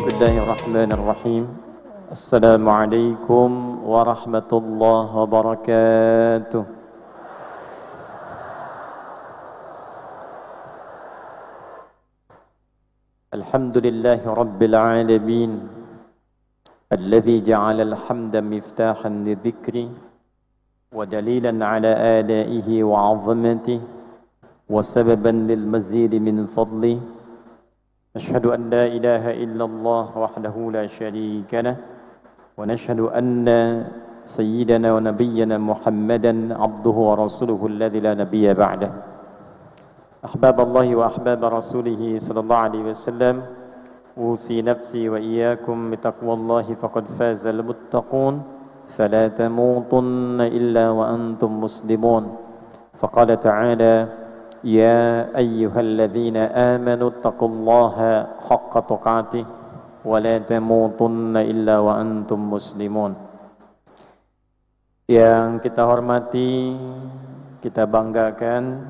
Bismillahirrahmanirrahim. Assalamualaikum warahmatullahi wabarakatuh. Alhamdulillahi rabbil alamin. Alladhi ja'ala alhamda miftahan lidhikri wa dalilan ala alaihi wa 'azamatihi wa sababan lil mazid min fadlihi. نشهد أن لا إله إلا الله وحده لا شريك له ونشهد أن سيدنا ونبينا محمدا عبده ورسوله الذي لا نبي بعده. أحباب الله وأحباب رسوله صلى الله عليه وسلم، أوصي نفسي وإياكم بتقوى الله فقد فاز المتقون فلا تموتن إلا وأنتم مسلمون. فقال تعالى: يا أيها الذين آمنوا اتقوا الله حق تقاته ولا تموتن إلا وأنتم مسلمون. Yang kita hormati, kita banggakan,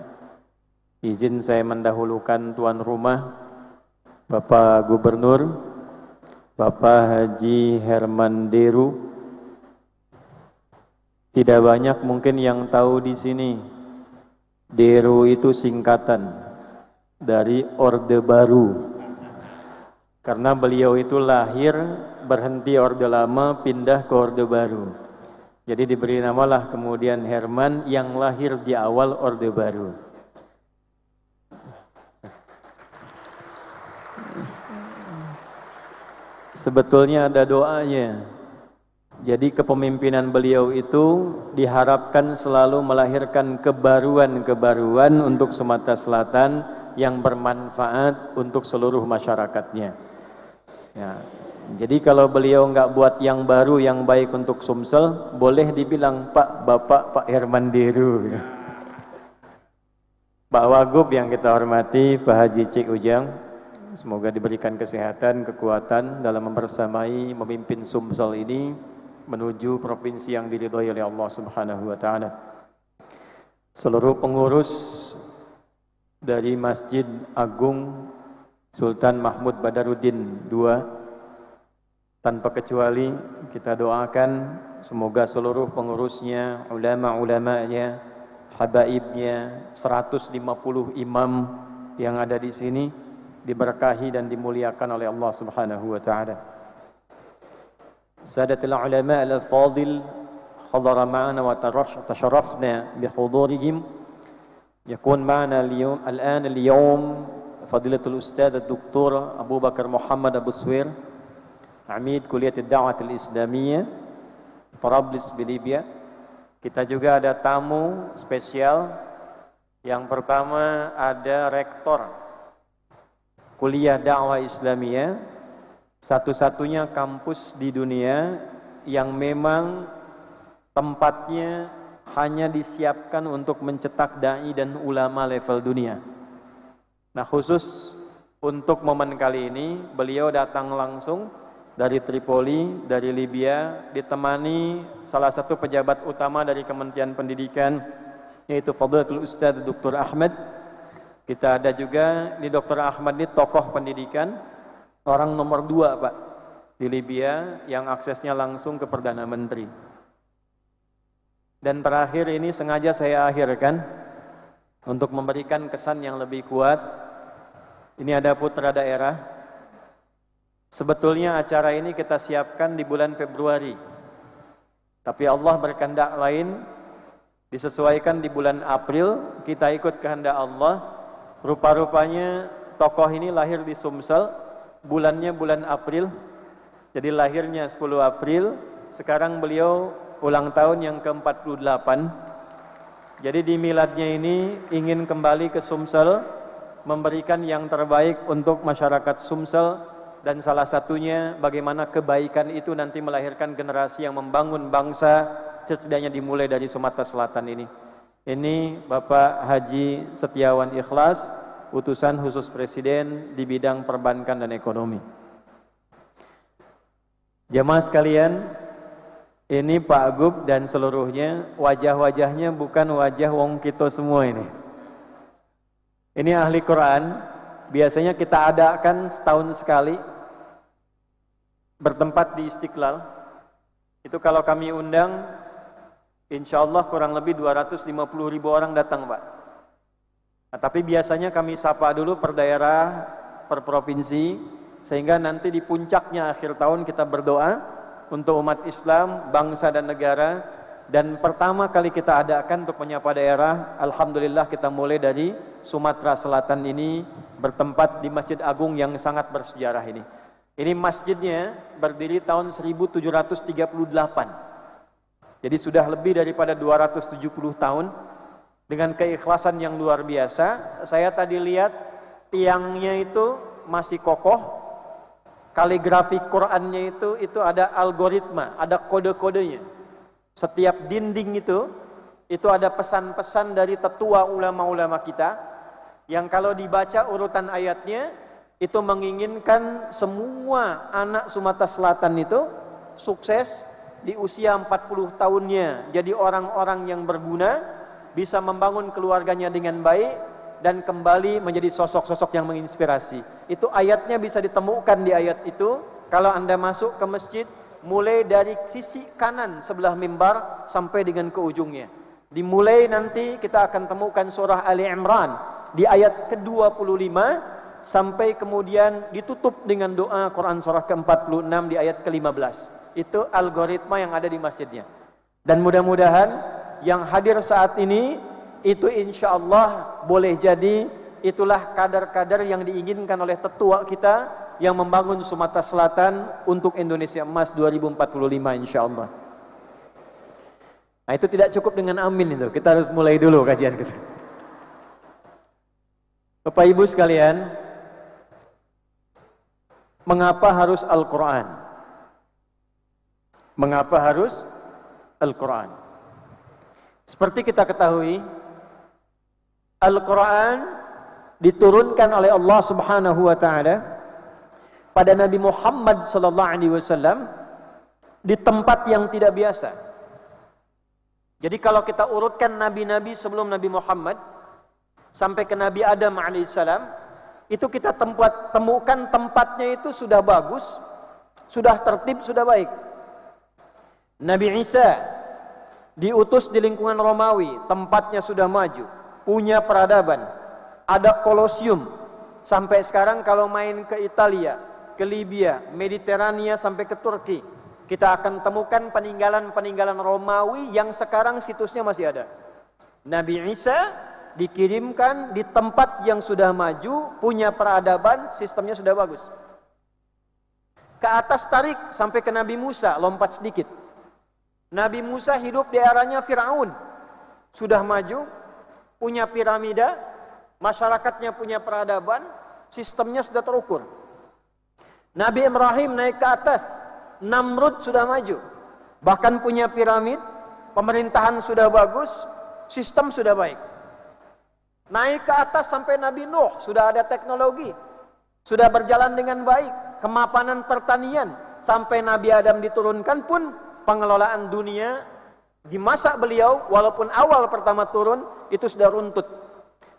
izin saya mendahulukan tuan rumah Bapak Gubernur Bapak Haji Herman Deru. Tidak banyak mungkin yang tahu di sini, Deru itu singkatan dari Orde Baru. Karena beliau itu lahir, berhenti Orde Lama, pindah ke Orde Baru. Jadi diberi namalah kemudian Herman yang lahir di awal Orde Baru. Sebetulnya ada doanya. Jadi kepemimpinan beliau itu diharapkan selalu melahirkan kebaruan-kebaruan untuk Sumatera Selatan yang bermanfaat untuk seluruh masyarakatnya. Ya, jadi kalau beliau nggak buat yang baru, yang baik untuk Sumsel, boleh dibilang Bapak Herman Deru. Pak Wagub yang kita hormati, Pak Haji Cik Ujang, semoga diberikan kesehatan, kekuatan dalam membersamai memimpin Sumsel ini menuju provinsi yang diridhoi oleh Allah Subhanahu wa taala. Seluruh pengurus dari Masjid Agung Sultan Mahmud Badaruddin II, tanpa kecuali kita doakan semoga seluruh pengurusnya, ulama-ulamanya, habaibnya, 150 imam yang ada di sini diberkahi dan dimuliakan oleh Allah Subhanahu wa taala. سادة العلماء الأفاضل حضر معنا وتشرفنا بحضورهم. يكون معنا اليوم فضيلة الأستاذ الدكتور أبو بكر محمد أبو سوير، عميد كلية الدعوة الإسلامية طرابلس بليبيا. Kita juga ada tamu spesial. Yang pertama ada rektor Kuliah Dakwah Islamiyah, satu-satunya kampus di dunia yang memang tempatnya hanya disiapkan untuk mencetak dai dan ulama level dunia. Nah, khusus untuk momen kali ini beliau datang langsung dari Tripoli, dari Libya, ditemani salah satu pejabat utama dari Kementerian Pendidikan, yaitu Fadilatul Ustaz Dr. Ahmad. Kita ada juga di Dr. Ahmad ini tokoh pendidikan, orang nomor 2 Pak di Libya yang aksesnya langsung ke Perdana Menteri. Dan terakhir ini sengaja saya akhirkan untuk memberikan kesan yang lebih kuat. Ini ada putra daerah. Sebetulnya acara ini kita siapkan di bulan Februari, tapi Allah berkehendak lain, disesuaikan di bulan April. Kita ikut kehendak Allah. Rupa-rupanya tokoh ini lahir di Sumsel, bulannya bulan April, jadi lahirnya 10 April. Sekarang beliau ulang tahun yang ke-48. Jadi di miladnya ini ingin kembali ke Sumsel, memberikan yang terbaik untuk masyarakat Sumsel, dan salah satunya bagaimana kebaikan itu nanti melahirkan generasi yang membangun bangsa, setidaknya dimulai dari Sumatera Selatan ini. Ini Bapak Haji Setiawan Ikhlas, utusan khusus Presiden di bidang perbankan dan ekonomi. Jamaah sekalian, ini Pak Gub dan seluruhnya, wajah-wajahnya bukan wajah wong kita semua ini. Ini ahli Quran, biasanya kita adakan setahun sekali. bertempat di Istiqlal. Itu kalau kami undang, insya Allah kurang lebih 250.000 orang datang, Pak. Nah, tapi biasanya kami sapa dulu per daerah, per provinsi, sehingga nanti di puncaknya akhir tahun kita berdoa untuk umat Islam, bangsa dan negara. Dan pertama kali kita adakan untuk menyapa daerah, alhamdulillah kita mulai dari Sumatera Selatan ini, bertempat di Masjid Agung yang sangat bersejarah ini. Ini masjidnya berdiri tahun 1738. Jadi sudah lebih daripada 270 tahun. Dengan keikhlasan yang luar biasa. Saya tadi lihat tiangnya itu masih kokoh. Kaligrafi Qur'annya itu ada algoritma, ada kode-kodenya. Setiap dinding itu ada pesan-pesan dari tetua ulama-ulama kita, yang kalau dibaca urutan ayatnya, itu menginginkan semua anak Sumatera Selatan itu sukses di usia 40 tahunnya, jadi orang-orang yang berguna, bisa membangun keluarganya dengan baik, dan kembali menjadi sosok-sosok yang menginspirasi. Itu ayatnya bisa ditemukan di ayat itu, kalau Anda masuk ke masjid, mulai dari sisi kanan sebelah mimbar sampai dengan ke ujungnya. Dimulai nanti kita akan temukan surah Ali Imran di ayat ke-25 sampai kemudian ditutup dengan doa Quran surah ke-46 di ayat ke-15. Itu algoritma yang ada di masjidnya. Dan mudah-mudahan yang hadir saat ini itu insya Allah boleh jadi itulah kadar-kadar yang diinginkan oleh tetua kita yang membangun Sumatera Selatan untuk Indonesia Emas 2045 insya Allah. Nah itu tidak cukup dengan amin itu, kita harus mulai dulu kajian kita. Bapak Ibu sekalian, mengapa harus Al-Quran? Mengapa harus Al-Quran? Seperti kita ketahui, Al-Quran diturunkan oleh Allah Subhanahu wa Ta'ala pada Nabi Muhammad sallallahu alaihi wasallam di tempat yang tidak biasa. Jadi kalau kita urutkan nabi-nabi sebelum Nabi Muhammad sampai ke Nabi Adam alaihissalam, itu kita temukan tempatnya itu sudah bagus, sudah tertib, sudah baik. Nabi Isa diutus di lingkungan Romawi, tempatnya sudah maju, punya peradaban, ada kolosium. Sampai sekarang kalau main ke Italia, ke Libya, Mediterania sampai ke Turki, kita akan temukan peninggalan-peninggalan Romawi yang sekarang situsnya masih ada. Nabi Isa dikirimkan di tempat yang sudah maju, punya peradaban, sistemnya sudah bagus. Ke atas tarik sampai ke Nabi Musa, lompat sedikit. Nabi Musa hidup di eranya Fir'aun, sudah maju, punya piramida, masyarakatnya punya peradaban, sistemnya sudah terukur. Nabi Ibrahim naik ke atas, Namrud sudah maju, bahkan punya piramid, pemerintahan sudah bagus, sistem sudah baik. Naik ke atas sampai Nabi Nuh, sudah ada teknologi, sudah berjalan dengan baik, kemapanan pertanian, sampai Nabi Adam diturunkan pun pengelolaan dunia di masa beliau, walaupun awal pertama turun, itu sudah runtut.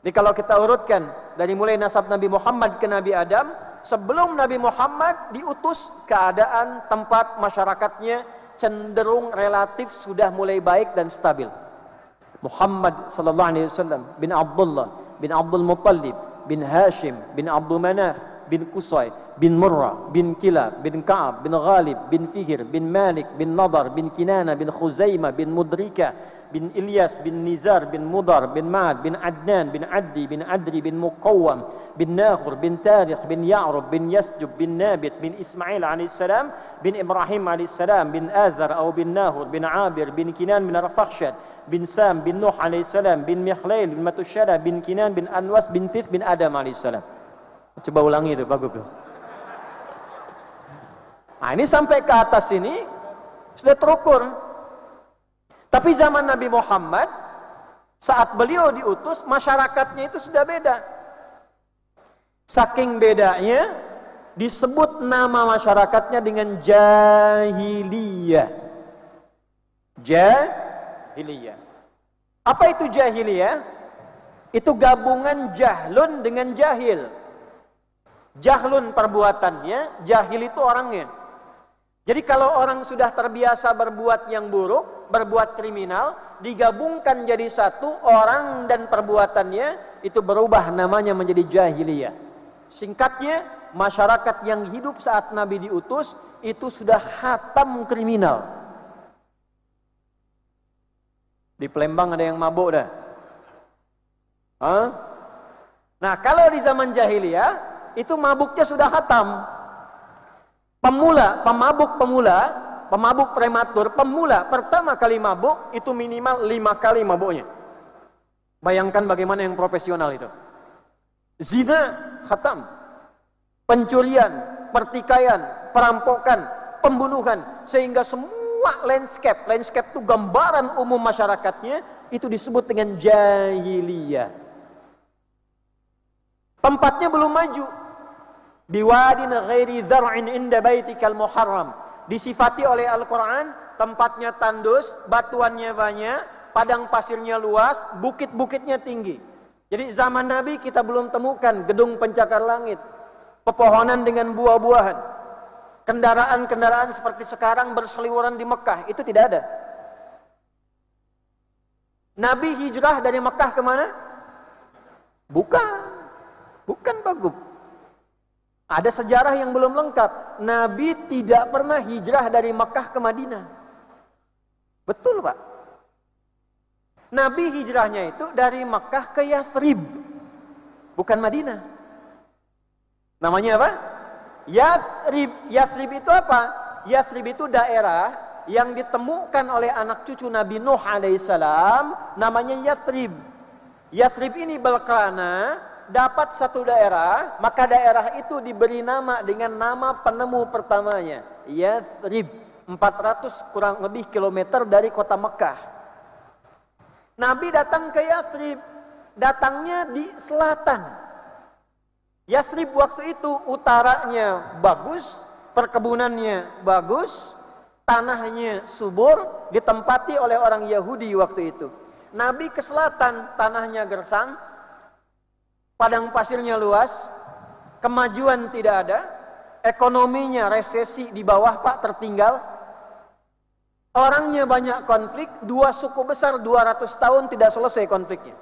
Jadi kalau kita urutkan dari mulai nasab Nabi Muhammad ke Nabi Adam, sebelum Nabi Muhammad diutus, keadaan tempat masyarakatnya cenderung relatif sudah mulai baik dan stabil. Muhammad sallallahu alaihi wasallam bin Abdullah bin Abdul Muttalib bin Hashim bin Abdul Manaf bin Qusay bin Murrah bin Kilab bin Ka'ab bin Ghalib bin Fihr bin Malik bin Nadar bin Kinana bin Khuzaimah bin Mudrika bin Ilyas bin Nizar bin Mudar bin Ma'ad bin Adnan bin Addi bin Adri bin Muqawwam bin Nahur bin Tarikh bin Ya'rub bin Yasjub bin Nabit bin Ismail alaihissalam bin Ibrahim alaihissalam bin Azar atau bin Nahur bin Abir bin Kinan bin Arfakhshad bin Sam bin Nuh alaihissalam bin Mikhlail bin Matusyara bin Kinan bin Anwas bin Thith bin Adam alaihissalam. Coba ulangi itu, bagus tuh. Nah ini sampai ke atas ini sudah terukur. Tapi zaman Nabi Muhammad, saat beliau diutus, masyarakatnya itu sudah beda. Saking bedanya, disebut nama masyarakatnya dengan jahiliyah. Jahiliyah. Apa itu jahiliyah? Itu gabungan jahlun dengan jahil. Jahlun perbuatannya, jahil itu orangnya. Jadi kalau orang sudah terbiasa berbuat yang buruk, berbuat kriminal, digabungkan jadi satu orang dan perbuatannya, itu berubah namanya menjadi jahiliyah. Singkatnya, masyarakat yang hidup saat Nabi diutus, itu sudah khatam kriminal. Di Palembang ada yang mabuk dah. Hah? Nah, kalau di zaman jahiliyah, itu mabuknya sudah khatam. Pemabuk prematur, pemula pertama kali mabuk itu minimal 5 kali mabuknya. Bayangkan bagaimana yang profesional itu. Zina khatam, pencurian, pertikaian, perampokan, pembunuhan, sehingga semua landscape itu gambaran umum masyarakatnya itu disebut dengan jahiliyah. Tempatnya belum maju. Biwadin ghairi dzar'in inda baitikal muharram, disifati oleh Al-Quran tempatnya tandus, batuannya banyak, padang pasirnya luas, bukit-bukitnya tinggi. Jadi zaman Nabi kita belum temukan gedung pencakar langit, pepohonan dengan buah-buahan, kendaraan-kendaraan seperti sekarang berseliweran di Mekah, itu tidak ada. Nabi hijrah dari Mekah kemana? Bukan Pak Gub. Ada sejarah yang belum lengkap. Nabi tidak pernah hijrah dari Mekah ke Madinah. Betul Pak. Nabi hijrahnya itu dari Mekah ke Yathrib, bukan Madinah. Namanya apa? Yathrib. Yathrib itu apa? Yathrib itu daerah yang ditemukan oleh anak cucu Nabi Nuh alaihissalam, namanya Yathrib. Yathrib ini berkelana dapat satu daerah, maka daerah itu diberi nama dengan nama penemu pertamanya, Yathrib, 400 kurang lebih kilometer dari kota Mekah. Nabi datang ke Yathrib, datangnya di selatan. Yathrib waktu itu utaranya bagus, perkebunannya bagus, tanahnya subur, ditempati oleh orang Yahudi waktu itu. Nabi ke selatan, tanahnya gersang, padang pasirnya luas, kemajuan tidak ada, ekonominya resesi di bawah Pak, tertinggal. Orangnya banyak konflik, dua suku besar 200 tahun tidak selesai konfliknya.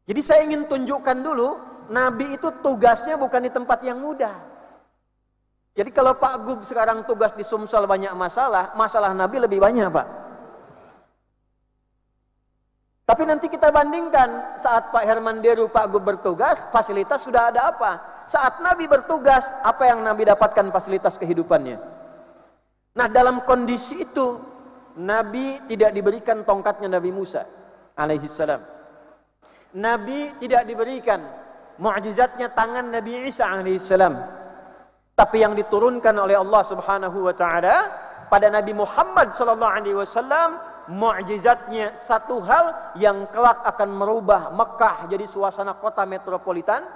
Jadi saya ingin tunjukkan dulu, Nabi itu tugasnya bukan di tempat yang mudah. Jadi kalau Pak Gub sekarang tugas di Sumsel banyak masalah Nabi lebih banyak Pak. Tapi nanti kita bandingkan, saat Pak Herman Deru, Pak Gub bertugas, fasilitas sudah ada apa? Saat Nabi bertugas, apa yang Nabi dapatkan fasilitas kehidupannya? Nah, dalam kondisi itu, Nabi tidak diberikan tongkatnya Nabi Musa alaihissalam. Nabi tidak diberikan mu'jizatnya tangan Nabi Isa alaihissalam. Tapi yang diturunkan oleh Allah Subhanahu wa taala pada Nabi Muhammad sallallahu alaihi wasallam, mu'jizatnya satu hal yang kelak akan merubah Mekah jadi suasana kota metropolitan,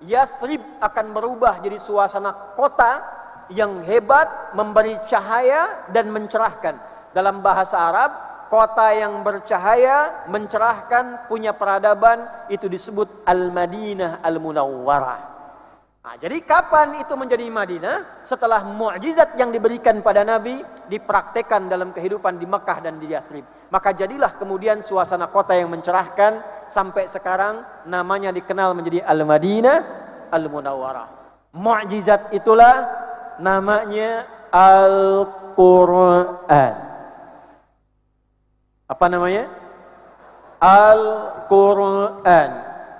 Yathrib akan berubah jadi suasana kota yang hebat, memberi cahaya dan mencerahkan. Dalam bahasa Arab, kota yang bercahaya, mencerahkan, punya peradaban, itu disebut Al-Madinah Al-Munawwarah. Nah, jadi kapan itu menjadi Madinah? Setelah mukjizat yang diberikan pada Nabi dipraktekkan dalam kehidupan di Mekah dan di Yathrib. Maka jadilah kemudian suasana kota yang mencerahkan, sampai sekarang namanya dikenal menjadi Al-Madinah Al-Munawwarah. Mukjizat itulah namanya Al-Quran. Apa namanya? Al-Quran.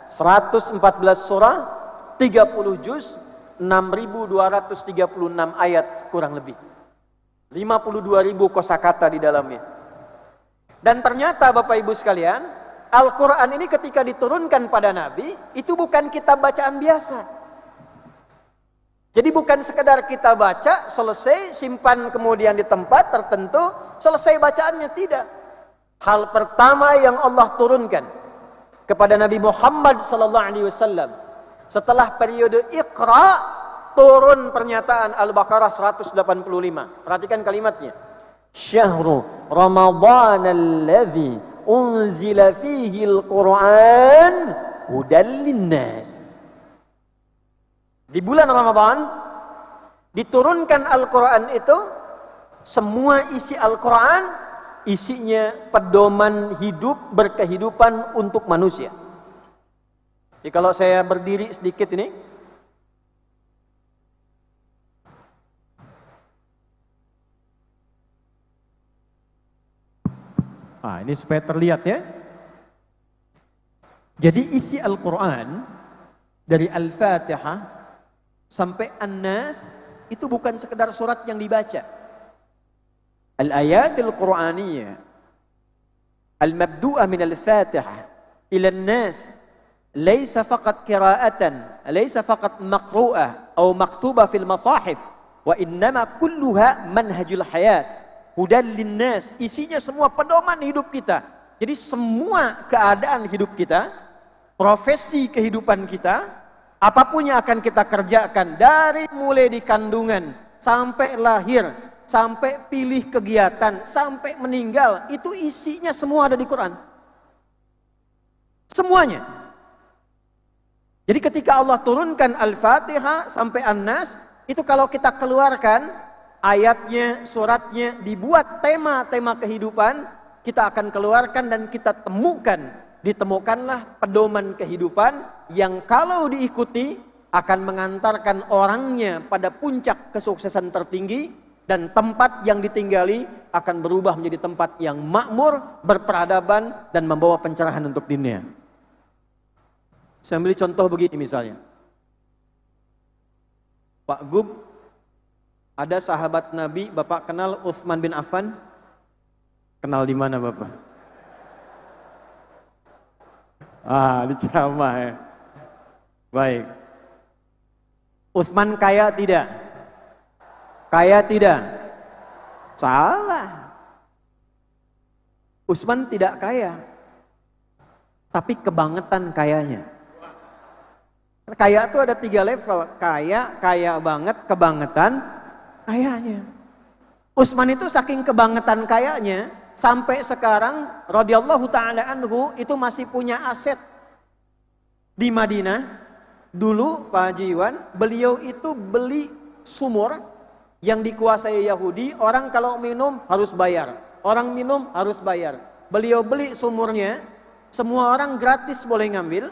114 surah, 30 juz, 6.236 ayat kurang lebih. 52.000 kosakata di dalamnya. Dan ternyata Bapak Ibu sekalian, Al-Quran ini ketika diturunkan pada Nabi, itu bukan kitab bacaan biasa. Jadi bukan sekedar kita baca, selesai, simpan kemudian di tempat tertentu, selesai bacaannya, tidak. Hal pertama yang Allah turunkan kepada Nabi Muhammad SAW setelah periode Iqra, turun pernyataan Al-Baqarah 185. Perhatikan kalimatnya. Syahru Ramadhan alladhi unzila fihi al-Quran hudan linnas. Di bulan Ramadan, Diturunkan Al-Quran itu, semua isi Al-Quran, isinya pedoman hidup, berkehidupan untuk manusia. Jadi kalau saya berdiri sedikit ini, ini supaya terlihat ya. Jadi isi Al-Quran dari Al-Fatihah sampai An-Nas itu bukan sekedar surat yang dibaca. Al-ayatil Qur'aniyah al-mabdu'ah min Al-Fatihah ila An-Nas laysa faqat qira'atan, laysa faqat maqru'ah atau maktubah fil masahif, wa innama kulluha manhajul hayat. Hudan linnas, isinya semua pedoman hidup kita. Jadi semua keadaan hidup kita, profesi kehidupan kita, apapun yang akan kita kerjakan, dari mulai di kandungan, sampai lahir, sampai pilih kegiatan, sampai meninggal, itu isinya semua ada di Quran. Semuanya. Jadi ketika Allah turunkan Al-Fatihah sampai An-Nas, itu kalau kita keluarkan, ayatnya, suratnya, dibuat tema-tema kehidupan, kita akan keluarkan dan kita temukan. Ditemukanlah pedoman kehidupan yang kalau diikuti akan mengantarkan orangnya pada puncak kesuksesan tertinggi, dan tempat yang ditinggali akan berubah menjadi tempat yang makmur, berperadaban, dan membawa pencerahan untuk dunia. Saya ambil contoh begini misalnya. Pak Gub, ada sahabat Nabi, Bapak kenal Utsman bin Affan? Kenal di mana Bapak? Di ceramah ya. Baik. Utsman kaya tidak? Kaya tidak? Salah. Utsman tidak kaya, tapi kebangetan kayanya. Kaya itu ada 3 level. Kaya, kaya banget, kebangetan, kayanya. Utsman itu saking kebangetan kayanya, sampai sekarang radhiyallahu ta'ala anhu itu masih punya aset di Madinah. Dulu Pak Haji Iwan, beliau itu beli sumur yang dikuasai Yahudi. Orang kalau minum harus bayar, orang minum harus bayar. Beliau beli sumurnya, semua orang gratis boleh ngambil.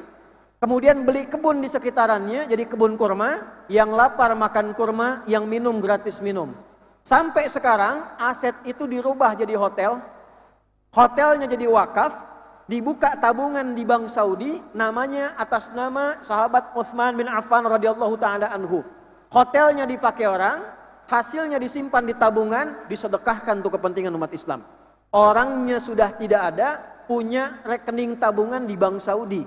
Kemudian beli kebun di sekitarannya, jadi kebun kurma. Yang lapar makan kurma, yang minum gratis minum. Sampai sekarang aset itu dirubah jadi hotel. Hotelnya jadi wakaf, dibuka tabungan di Bank Saudi, namanya atas nama sahabat Utsman bin Affan radhiyallahu taala anhu. Hotelnya dipakai orang, hasilnya disimpan di tabungan, disedekahkan untuk kepentingan umat Islam. Orangnya sudah tidak ada, punya rekening tabungan di Bank Saudi.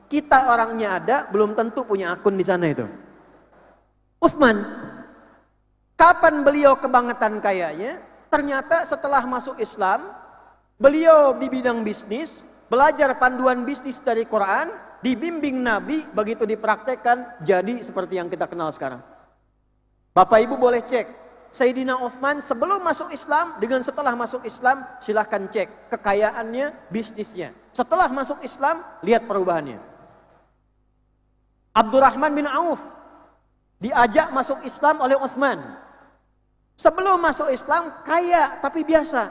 Kita orangnya ada, belum tentu punya akun di sana itu. Utsman, kapan beliau kebangetan kayanya? Ternyata setelah masuk Islam, beliau di bidang bisnis, belajar panduan bisnis dari Quran, dibimbing Nabi, begitu dipraktekkan, jadi seperti yang kita kenal sekarang. Bapak Ibu boleh cek, Sayyidina Utsman sebelum masuk Islam, dengan setelah masuk Islam, silahkan cek kekayaannya, bisnisnya. Setelah masuk Islam, lihat perubahannya. Abdurrahman bin Auf diajak masuk Islam oleh Utsman. Sebelum masuk Islam, kaya tapi biasa.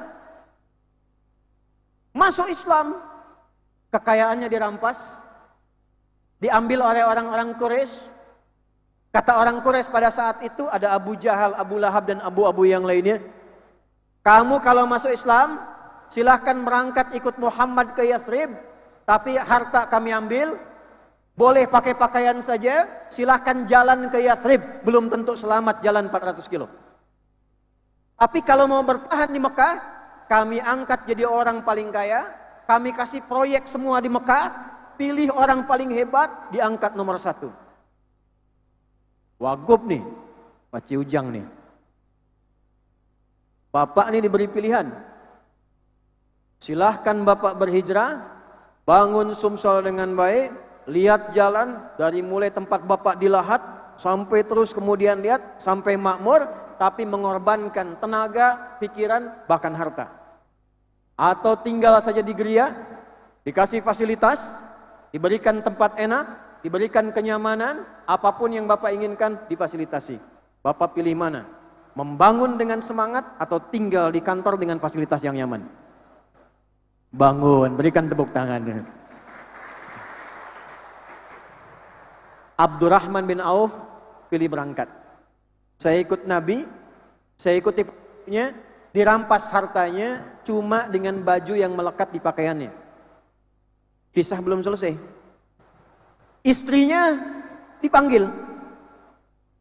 Masuk Islam, kekayaannya dirampas, diambil oleh orang-orang Quraisy. Kata orang Quraisy pada saat itu, ada Abu Jahal, Abu Lahab, dan Abu yang lainnya. Kamu kalau masuk Islam, silahkan berangkat ikut Muhammad ke Yathrib, tapi harta kami ambil. Boleh pakai pakaian saja, silahkan jalan ke Yathrib, belum tentu selamat jalan 400 kilo. Tapi kalau mau bertahan di Mekah, kami angkat jadi orang paling kaya, kami kasih proyek semua di Mekah, pilih orang paling hebat, diangkat nomor 1. Wagub nih, Pak Ujang nih. Bapak nih diberi pilihan. Silahkan Bapak berhijrah, bangun Sumsel dengan baik, lihat jalan dari mulai tempat Bapak di Lahat sampai terus kemudian lihat sampai makmur, tapi mengorbankan tenaga, pikiran, bahkan harta. Atau tinggal saja di geria, dikasih fasilitas, diberikan tempat enak, diberikan kenyamanan, apapun yang Bapak inginkan difasilitasi. Bapak pilih mana? Membangun dengan semangat atau tinggal di kantor dengan fasilitas yang nyaman? Bangun, berikan tepuk tangan. Abdurrahman bin Auf pilih berangkat. Saya ikut Nabi, saya ikuti nya, dirampas hartanya cuma dengan baju yang melekat di pakaiannya. Kisah belum selesai. Istrinya dipanggil.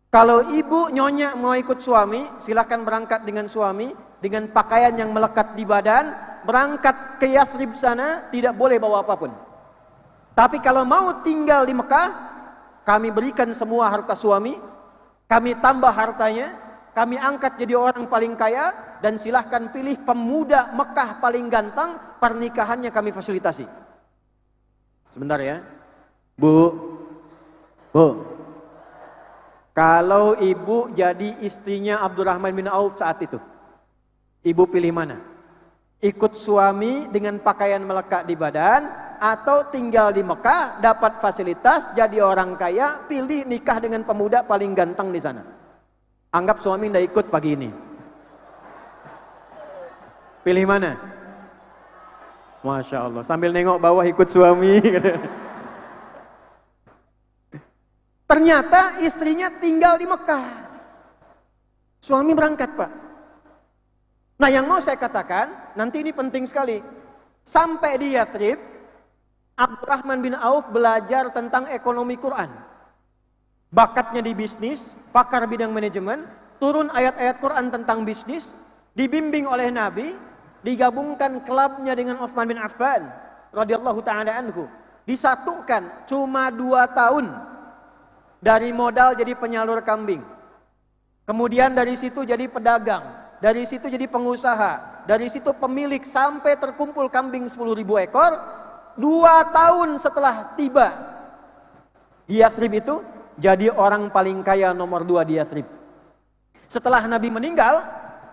Kalau ibu nyonya mau ikut suami, silakan berangkat dengan suami dengan pakaian yang melekat di badan, berangkat ke Yathrib sana, tidak boleh bawa apapun. Tapi kalau mau tinggal di Mekah, kami berikan semua harta suami, kami tambah hartanya, kami angkat jadi orang paling kaya, dan silahkan pilih pemuda Mekah paling ganteng, pernikahannya kami fasilitasi. Sebentar ya, Bu. Kalau ibu jadi istrinya Abdurrahman bin Auf saat itu, ibu pilih mana? Ikut suami dengan pakaian melekat di badan, atau tinggal di Mekah, dapat fasilitas, jadi orang kaya, pilih nikah dengan pemuda paling ganteng di sana. Anggap suami tidak ikut pagi ini. Pilih mana? Masya Allah, sambil nengok bawah ikut suami. Ternyata istrinya tinggal di Mekah. Suami berangkat, Pak. Nah, yang mau saya katakan, nanti ini penting sekali. Sampai di Yathrib, Abdurrahman bin Auf belajar tentang ekonomi Quran. Bakatnya di bisnis, pakar bidang manajemen, turun ayat-ayat Quran tentang bisnis, dibimbing oleh Nabi, digabungkan klubnya dengan Utsman bin Affan radhiyallahu taala anhu. Disatukan cuma 2 tahun. Dari modal jadi penyalur kambing. Kemudian dari situ jadi pedagang, dari situ jadi pengusaha, dari situ pemilik, sampai terkumpul kambing 10.000 ekor. 2 tahun setelah tiba di Yathrib itu, jadi orang paling kaya nomor 2 di Yathrib. Setelah Nabi meninggal,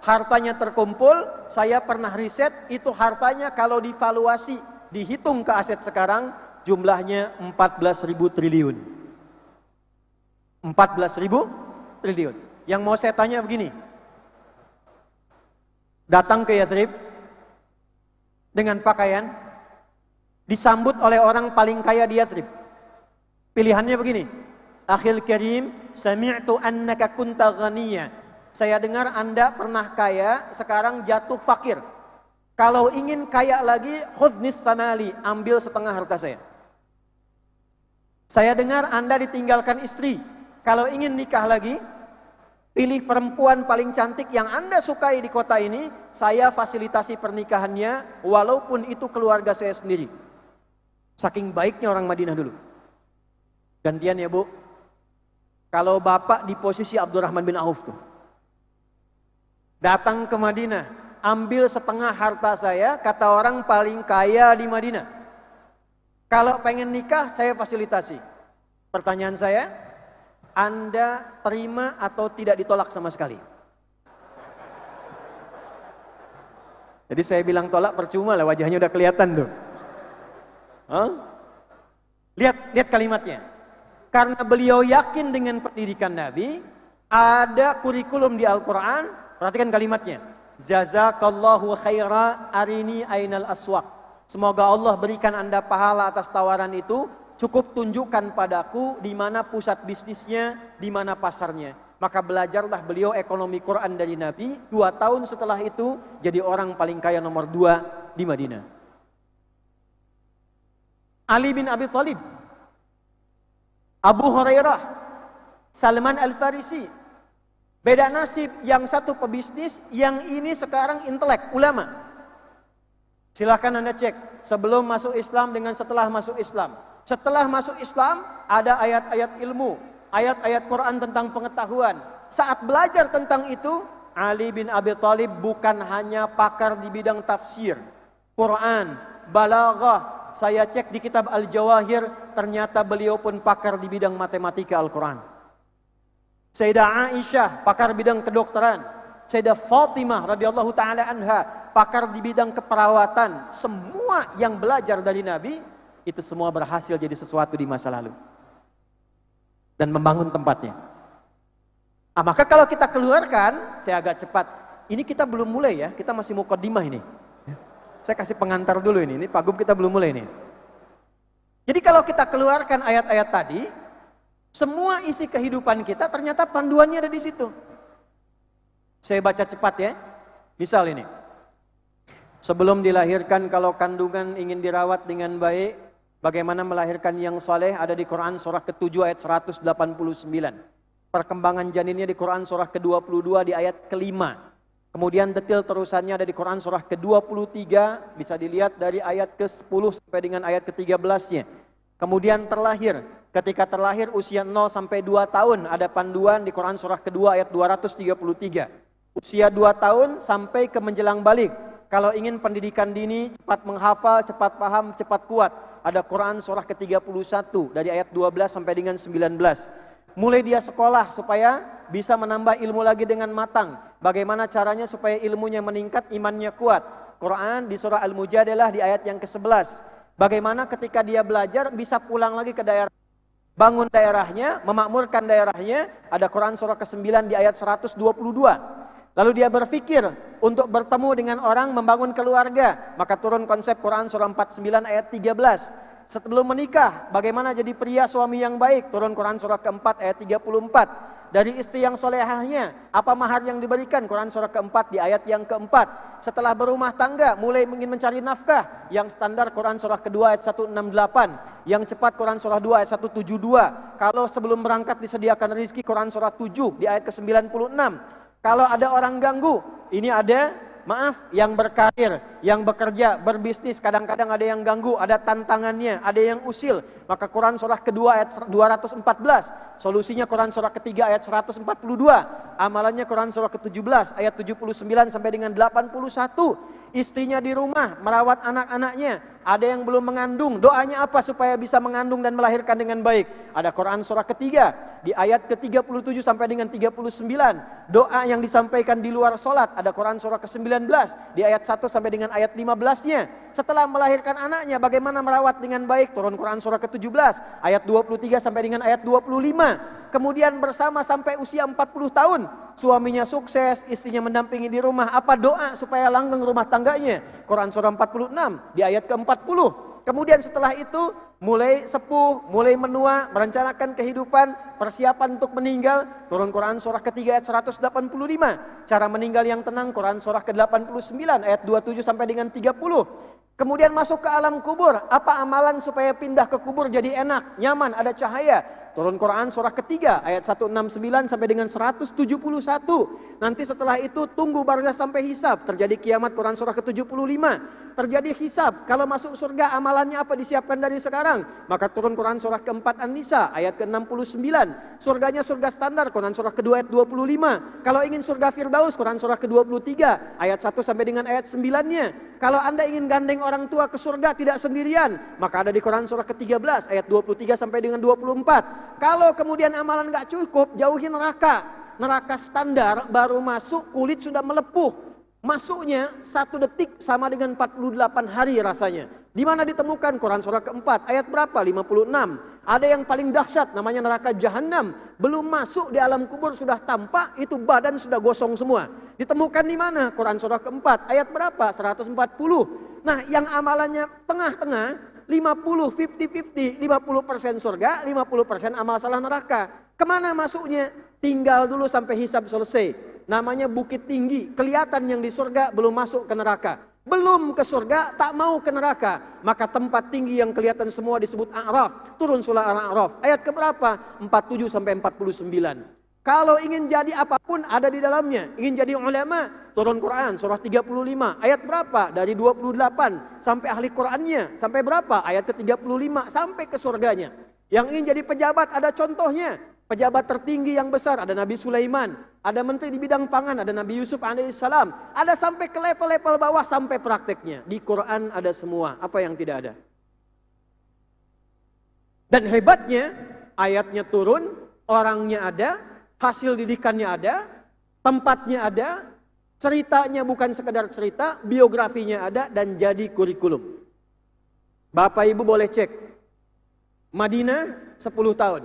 hartanya terkumpul. Saya pernah riset, itu hartanya kalau divaluasi, dihitung ke aset sekarang, jumlahnya 14.000 triliun. 14.000 triliun. Yang mau saya tanya begini, datang ke Yathrib dengan pakaian, disambut oleh orang paling kaya di Yathrib. Pilihannya begini, akhil karim, sami'tu annaka kunta ghaniya. Saya dengar Anda pernah kaya, sekarang jatuh fakir. Kalau ingin kaya lagi, khudh nisfa mali, ambil setengah harta saya. Saya dengar Anda ditinggalkan istri. Kalau ingin nikah lagi, pilih perempuan paling cantik yang Anda sukai di kota ini, saya fasilitasi pernikahannya, walaupun itu keluarga saya sendiri. Saking baiknya orang Madinah dulu. Gantian ya Bu, kalau Bapak di posisi Abdurrahman bin Auf tuh, datang ke Madinah, ambil setengah harta saya, kata orang paling kaya di Madinah. Kalau pengen nikah, saya fasilitasi. Pertanyaan saya, Anda terima atau tidak ditolak sama sekali? Jadi saya bilang tolak percuma lah, wajahnya udah kelihatan tuh. Lihat kalimatnya. Karena beliau yakin dengan pendidikan Nabi, ada kurikulum di Al-Quran. Perhatikan kalimatnya. Jazakallahu khaira arini ainal aswaq. Semoga Allah berikan Anda pahala atas tawaran itu. Cukup tunjukkan padaku di mana pusat bisnisnya, di mana pasarnya. Maka belajarlah beliau ekonomi Quran dari Nabi. 2 tahun setelah itu jadi orang paling kaya nomor 2 di Madinah. Ali bin Abi Thalib, Abu Hurairah, Salman Al-Farisi. Beda nasib, yang satu pebisnis, yang ini sekarang intelek, ulama. Silahkan Anda cek sebelum masuk Islam dengan setelah masuk Islam. Setelah masuk Islam ada ayat-ayat ilmu, ayat-ayat Quran tentang pengetahuan. Saat belajar tentang itu, Ali bin Abi Thalib bukan hanya pakar di bidang tafsir, Quran, balaghah. Saya cek di kitab Al-Jawahir, ternyata beliau pun pakar di bidang matematika Al-Quran. Sayyidah Aisyah, pakar bidang kedokteran. Sayyidah Fatimah radhiyallahu taala anha, pakar di bidang keperawatan. Semua yang belajar dari Nabi itu semua berhasil jadi sesuatu di masa lalu dan membangun tempatnya. Maka kalau kita keluarkan, saya agak cepat. Ini kita belum mulai ya, kita masih mukadimah ini. Saya kasih pengantar dulu ini Pak Gub kita belum mulai ini. Jadi kalau kita keluarkan ayat-ayat tadi, semua isi kehidupan kita ternyata panduannya ada di situ. Saya baca cepat ya. Misal ini. Sebelum dilahirkan kalau kandungan ingin dirawat dengan baik, bagaimana melahirkan yang saleh ada di Quran surah ke-7 ayat 189. Perkembangan janinnya di Quran surah ke-22 di ayat ke-5. Kemudian detail terusannya ada di Quran surah ke-23, bisa dilihat dari ayat ke-10 sampai dengan ayat ke-13-nya. Kemudian terlahir, ketika terlahir usia 0 sampai 2 tahun ada panduan di Quran surah kedua ayat 233. Usia 2 tahun sampai ke menjelang balik. Kalau ingin pendidikan dini, cepat menghafal, cepat paham, cepat kuat, ada Quran surah ke-31 dari ayat 12 sampai dengan 19. Mulai dia sekolah supaya bisa menambah ilmu lagi dengan matang. Bagaimana caranya supaya ilmunya meningkat, imannya kuat. Quran di surah Al-Mujadalah di ayat yang ke-11. Bagaimana ketika dia belajar bisa pulang lagi ke daerah. Bangun daerahnya, memakmurkan daerahnya. Ada Quran surah ke-9 di ayat 122. Lalu dia berpikir untuk bertemu dengan orang, membangun keluarga. Maka turun konsep Quran surah 49 ayat 13. Sebelum menikah, bagaimana jadi pria suami yang baik? Turun Quran surah ke-4 ayat 34. Dari istri yang solehahnya, apa mahar yang diberikan? Quran surah ke-4 di ayat yang ke-4. Setelah berumah tangga, mulai ingin mencari nafkah. Yang standar Quran surah kedua ayat 168. Yang cepat Quran surah 2 ayat 172. Kalau sebelum berangkat disediakan rezeki, Quran surah 7 di ayat ke-96. Kalau ada orang ganggu, ini ada yang berkarir, yang bekerja, berbisnis, kadang-kadang ada yang ganggu, ada tantangannya, ada yang usil. Maka Quran surah kedua ayat 214, solusinya Quran surah ketiga ayat 142, amalannya Quran surah ke-17 ayat 79 sampai dengan 81. Istrinya di rumah, merawat anak-anaknya, ada yang belum mengandung, doanya apa supaya bisa mengandung dan melahirkan dengan baik? Ada Quran surah ketiga di ayat ke-37 sampai dengan 39. Doa yang disampaikan di luar sholat, ada Quran surah ke-19 di ayat 1 sampai dengan ayat 15-nya. Setelah melahirkan anaknya, bagaimana merawat dengan baik? Turun Quran surah ke-17 ayat 23 sampai dengan ayat 25. Kemudian bersama sampai usia 40 tahun, suaminya sukses, istrinya mendampingi di rumah. Apa doa supaya langgeng rumah tangganya? Quran surah 46 di ayat ke-40. Kemudian setelah itu mulai sepuh, mulai menua, merencanakan kehidupan, persiapan untuk meninggal. Turun Quran surah ketiga ayat 185. Cara meninggal yang tenang, Quran surah ke-89 ayat 27 sampai dengan 30. Kemudian masuk ke alam kubur. Apa amalan supaya pindah ke kubur jadi enak, nyaman, ada cahaya? Turun Quran surah ketiga ayat 169 sampai dengan 171. Nanti setelah itu tunggu barzah sampai hisab. Terjadi kiamat, Quran surah ke-75. Terjadi hisab. Kalau masuk surga amalannya apa disiapkan dari sekarang? Maka turun Quran surah ke-4 An-Nisa ayat ke-69. Surganya surga standar, Quran surah ke-2 ayat 25. Kalau ingin surga Firdaus, Quran surah ke-23 ayat 1 sampai dengan ayat 9-nya. Kalau Anda ingin gandeng orang tua ke surga tidak sendirian, maka ada di Quran surah ke-13 ayat 23 sampai dengan 24. Kalau kemudian amalan gak cukup, jauhi neraka. Neraka standar baru masuk kulit sudah melepuh. Masuknya 1 detik sama dengan 48 hari rasanya. Di mana ditemukan? Quran surah ke-4 ayat berapa? 56. Ada yang paling dahsyat namanya neraka jahanam. Belum masuk di alam kubur sudah tampak, itu badan sudah gosong semua. Ditemukan di mana? Quran surah ke-4 ayat berapa? 140. Nah, yang amalannya tengah-tengah 50, 50, 50% surga, 50% amal salah neraka. Kemana masuknya? Tinggal dulu sampai hisab selesai. Namanya bukit tinggi, kelihatan yang di surga, belum masuk ke neraka. Belum ke surga, tak mau ke neraka. Maka tempat tinggi yang kelihatan semua disebut A'raf. Turun surah Al-A'raf. Ayat keberapa? 47 sampai 49. Kalau ingin jadi apapun ada di dalamnya. Ingin jadi ulama, turun Quran surah 35. Ayat berapa? Dari 28 sampai ahli Qurannya. Sampai berapa? Ayat ke-35 sampai ke surganya. Yang ingin jadi pejabat ada contohnya. Pejabat tertinggi yang besar ada Nabi Sulaiman, ada menteri di bidang pangan, ada Nabi Yusuf alaihissalam, ada sampai ke level-level bawah sampai prakteknya. Di Quran ada semua, apa yang tidak ada? Dan hebatnya ayatnya turun, orangnya ada, hasil didikannya ada, tempatnya ada, ceritanya bukan sekedar cerita, biografinya ada dan jadi kurikulum. Bapak Ibu boleh cek. Madinah 10 tahun.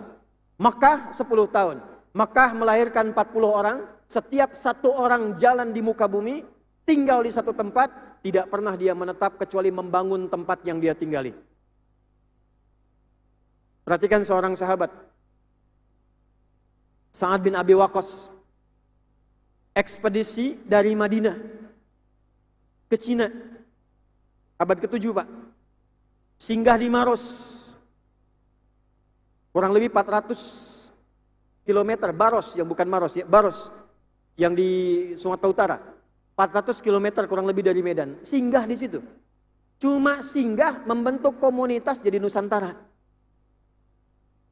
Makkah 10 tahun. Mekah melahirkan 40 orang, setiap satu orang jalan di muka bumi, tinggal di satu tempat, tidak pernah dia menetap kecuali membangun tempat yang dia tinggali. Perhatikan seorang sahabat, Sa'ad bin Abi Waqqas, ekspedisi dari Madinah ke Cina, abad ke-7 Pak, singgah di Maros, kurang lebih 400 kilometer, Baros yang bukan Maros ya, Baros yang di Sumatera Utara, 400 kilometer kurang lebih dari Medan, singgah di situ, cuma singgah membentuk komunitas jadi Nusantara.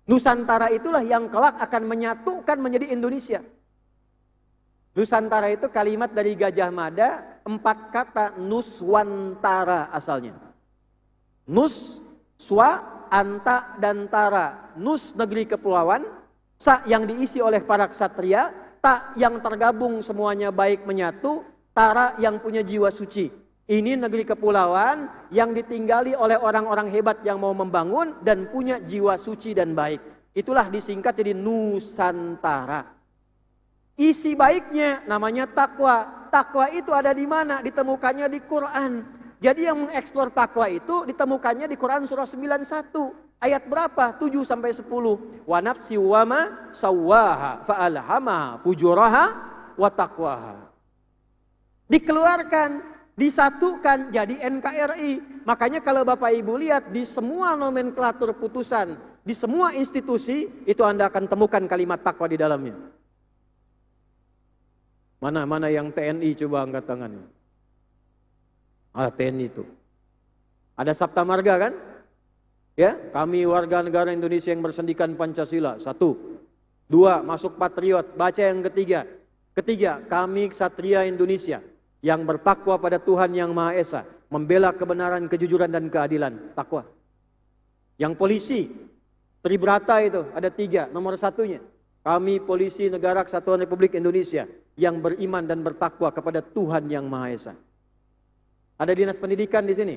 Nusantara itulah yang kelak akan menyatukan menjadi Indonesia. Nusantara itu kalimat dari Gajah Mada, 4 kata Nuswantara asalnya. Nus, Swa, Anta, dan Tara. Nus negeri kepulauan, Sa yang diisi oleh para ksatria, Ta yang tergabung semuanya baik menyatu, Tara yang punya jiwa suci. Ini negeri kepulauan yang ditinggali oleh orang-orang hebat yang mau membangun dan punya jiwa suci dan baik. Itulah disingkat jadi Nusantara. Isi baiknya namanya takwa. Takwa itu ada di mana? Ditemukannya di Quran. Jadi yang mengeksplor takwa itu ditemukannya di Quran surah 91. Ayat berapa? 7 sampai 10. Wa nafsi wa ma sawwaha fa'alhamaha fujuraha wa taqwaha. Dikeluarkan, disatukan jadi NKRI. Makanya kalau Bapak Ibu lihat di semua nomenklatur putusan, di semua institusi, itu Anda akan temukan kalimat takwa di dalamnya. Mana yang TNI, coba angkat tangannya. Ada TNI itu. Ada Sabta Marga kan? Ya, kami warga negara Indonesia yang bersendikan Pancasila. 1. 2, masuk patriot. Baca yang ketiga. Ketiga, kami ksatria Indonesia yang bertakwa pada Tuhan yang Maha Esa, membela kebenaran, kejujuran, dan keadilan. Takwa. Yang polisi, Tribrata itu ada 3. Nomor 1-nya, kami polisi negara Kesatuan Republik Indonesia yang beriman dan bertakwa kepada Tuhan yang Maha Esa. Ada dinas pendidikan di sini.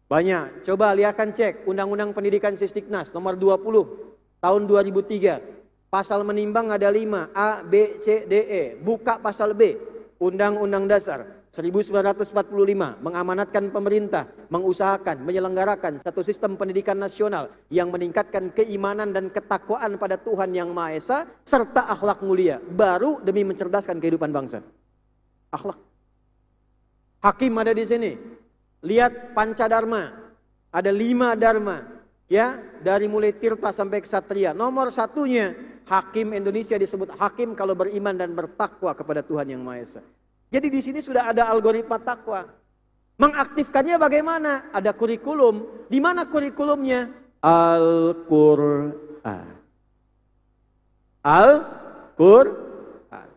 Banyak. Coba lihatkan cek Undang-Undang Pendidikan Sisdiknas nomor 20 tahun 2003. Pasal menimbang ada 5, A, B, C, D, E. Buka pasal B. Undang-Undang Dasar 1945 mengamanatkan pemerintah mengusahakan, menyelenggarakan satu sistem pendidikan nasional yang meningkatkan keimanan dan ketakwaan pada Tuhan yang Maha Esa serta akhlak mulia, baru demi mencerdaskan kehidupan bangsa. Akhlak. Hakim ada di sini. Lihat Pancadharma, ada 5 dharma, ya, dari mulai tirta sampai ksatria. Nomor 1-nya, hakim Indonesia disebut hakim kalau beriman dan bertakwa kepada Tuhan yang Maha Esa. Jadi di sini sudah ada algoritma takwa. Mengaktifkannya bagaimana? Ada kurikulum. Di mana kurikulumnya? Al-Qur'an. Al-Qur'an.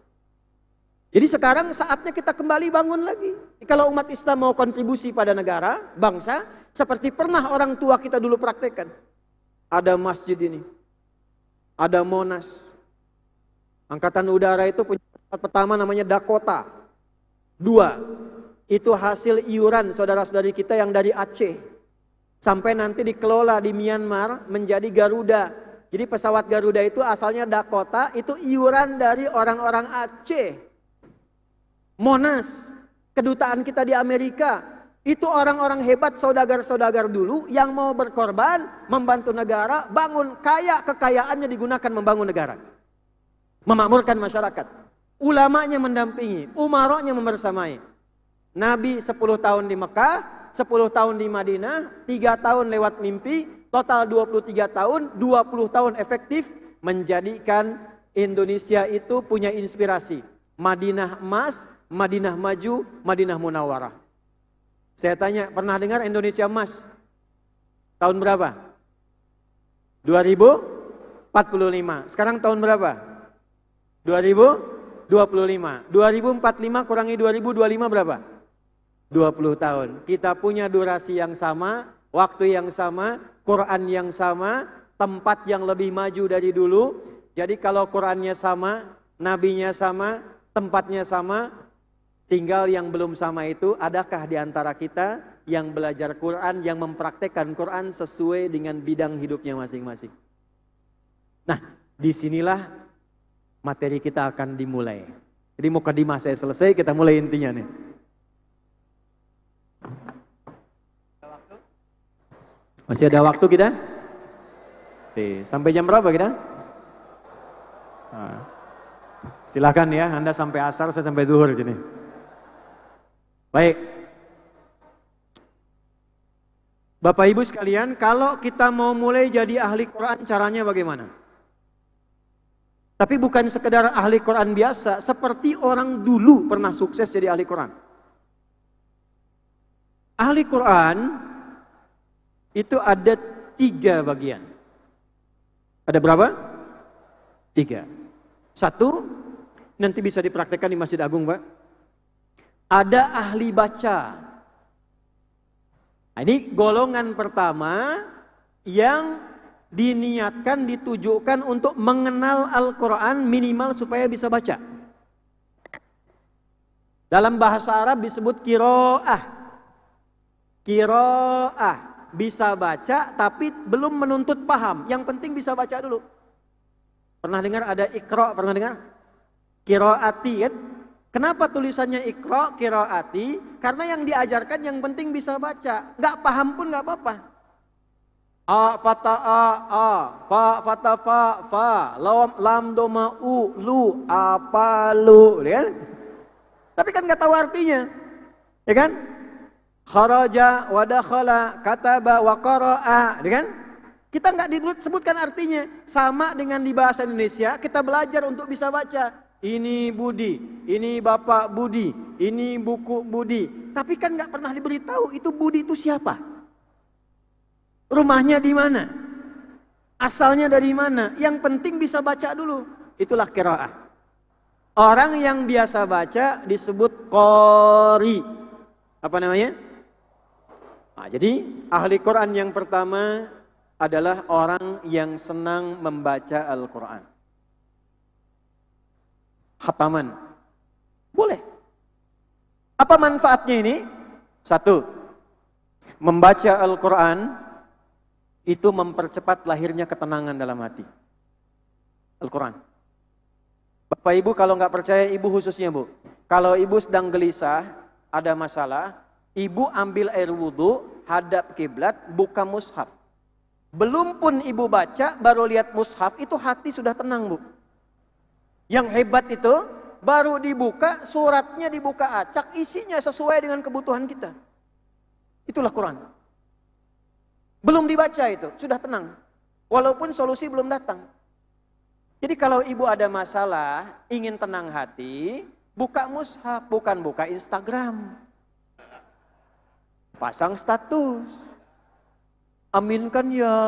Jadi sekarang saatnya kita kembali bangun lagi. Kalau umat Islam mau kontribusi pada negara, bangsa, seperti pernah orang tua kita dulu praktekkan. Ada masjid ini. Ada Monas. Angkatan Udara itu punya pesawat pertama namanya Dakota. 2, itu hasil iuran saudara-saudari kita yang dari Aceh. Sampai nanti dikelola di Myanmar menjadi Garuda. Jadi pesawat Garuda itu asalnya Dakota, itu iuran dari orang-orang Aceh. Monas, kedutaan kita di Amerika, itu orang-orang hebat, saudagar-saudagar dulu yang mau berkorban, membantu negara, bangun, kekayaannya digunakan membangun negara. Memakmurkan masyarakat. Ulamanya mendampingi, umaroknya membersamai. Nabi 10 tahun di Mekah, 10 tahun di Madinah, 3 tahun lewat mimpi, total 23 tahun, 20 tahun efektif, menjadikan Indonesia itu punya inspirasi. Madinah emas, Madinah maju, Madinah Munawwarah. Saya tanya, pernah dengar Indonesia emas? Tahun berapa? 2045. Sekarang tahun berapa? 2025. 2045 kurangi 2025 berapa? 20 tahun. Kita punya durasi yang sama, waktu yang sama, Quran yang sama, tempat yang lebih maju dari dulu. Jadi kalau Qurannya sama, nabinya sama, tempatnya sama, tinggal yang belum sama itu, adakah di antara kita yang belajar Quran, yang mempraktekkan Quran sesuai dengan bidang hidupnya masing-masing? Nah, disinilah materi kita akan dimulai. Jadi mukadimah saya selesai, kita mulai intinya nih. Masih ada waktu kita? Oke, sampai jam berapa kita? Nah, silakan ya, Anda sampai asar, saya sampai zuhur sini. Baik. Bapak Ibu sekalian, kalau kita mau mulai jadi ahli Quran, caranya bagaimana? Tapi bukan sekedar ahli Quran biasa, seperti orang dulu pernah sukses jadi ahli Quran. Ahli Quran itu ada 3 bagian. Ada berapa? 3. 1, nanti bisa dipraktekkan di Masjid Agung, Pak. Ada ahli baca. Nah, ini golongan pertama yang diniatkan, ditujukan untuk mengenal Al-Quran minimal supaya bisa baca. Dalam bahasa Arab disebut kiro'ah. Kiro'ah, bisa baca tapi belum menuntut paham. Yang penting bisa baca dulu. Pernah dengar ada ikro, pernah dengar? Kiro'ati kan? Kenapa tulisannya ikro, kiro'ati? Karena yang diajarkan yang penting bisa baca. Nggak paham pun nggak apa-apa. A, fata, a, fa, fata, fa, lam, doma, lu, apa, lu. Kan? Tapi kan nggak tahu artinya. Ya kan? Kharaja, wadakhala, kataba, waqara'a. Ya kan? Kita nggak disebutkan artinya. Sama dengan di bahasa Indonesia, kita belajar untuk bisa baca. Ini Budi, ini Bapak Budi, ini buku Budi. Tapi kan nggak pernah diberitahu itu Budi itu siapa? Rumahnya di mana? Asalnya dari mana? Yang penting bisa baca dulu. Itulah qiraah. Orang yang biasa baca disebut qari. Apa namanya? Nah, jadi ahli Quran yang pertama adalah orang yang senang membaca Al-Quran. Khataman. Boleh. Apa manfaatnya ini? 1. Membaca Al-Quran itu mempercepat lahirnya ketenangan dalam hati. Al-Quran. Bapak Ibu kalau nggak percaya, Ibu khususnya Bu. Kalau Ibu sedang gelisah, ada masalah, Ibu ambil air wudhu, hadap kiblat, buka mushaf. Belum pun Ibu baca, baru lihat mushaf, itu hati sudah tenang Bu. Yang hebat itu, baru dibuka, suratnya dibuka acak, isinya sesuai dengan kebutuhan kita. Itulah Quran. Belum dibaca itu, sudah tenang. Walaupun solusi belum datang. Jadi kalau Ibu ada masalah, ingin tenang hati, buka mushaf, bukan buka Instagram. Pasang status. Aminkan ya.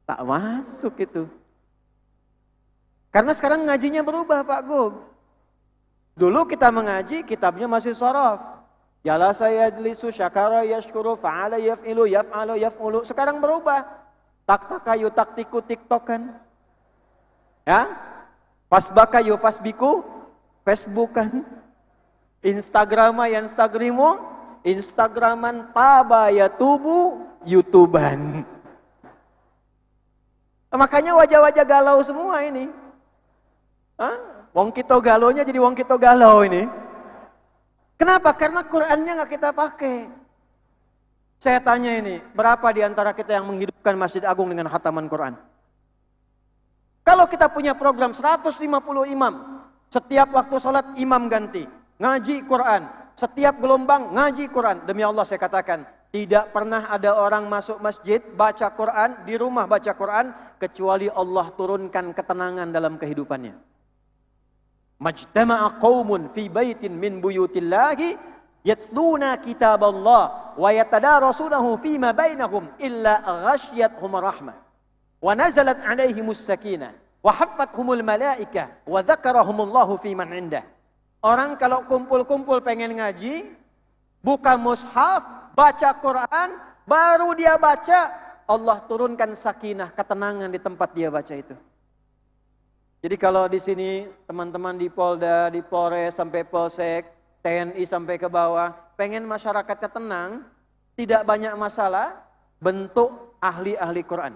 Tak masuk itu. Karena sekarang ngajinya berubah Pak Gub. Dulu kita mengaji, kitabnya masih sorof. Jalasa yajlisu syakara yashkuru fa'ala yaf'ilu yaf'alu yaf'ulu. Sekarang berubah. Tak-taka yutaktiku tiktokan. Ya. Fasbaka yufasbiku. Facebookan. Instagrama yanstagrimu. Instagraman taba yatubu. YouTuban. Makanya wajah-wajah galau semua ini. Wong kita galonya jadi wong kita galau ini. Kenapa? Karena Qurannya nggak kita pakai. Saya tanya ini, berapa di antara kita yang menghidupkan Masjid Agung dengan khataman Quran? Kalau kita punya program 150 imam, setiap waktu sholat imam ganti, ngaji Quran, setiap gelombang ngaji Quran. Demi Allah saya katakan, tidak pernah ada orang masuk masjid baca Quran, di rumah baca Quran, kecuali Allah turunkan ketenangan dalam kehidupannya. Majtama'a qaumun fi baitin min buyutillahi yatluna kitaballah wa yatadarasunahu fima bainahum illa ghasyiyatuhum rahmah wa nazalat 'alaihimus sakinah wa haffathumul malaikah wa dzakarahumullahu fi man 'indah. Orang kalau kumpul-kumpul pengen ngaji, buka mushaf, baca Quran, baru dia baca, Allah turunkan sakinah, ketenangan di tempat dia baca itu. Jadi kalau di sini teman-teman di Polda, di Polres sampai Polsek, TNI sampai ke bawah, pengen masyarakatnya tenang, tidak banyak masalah, bentuk ahli-ahli Quran.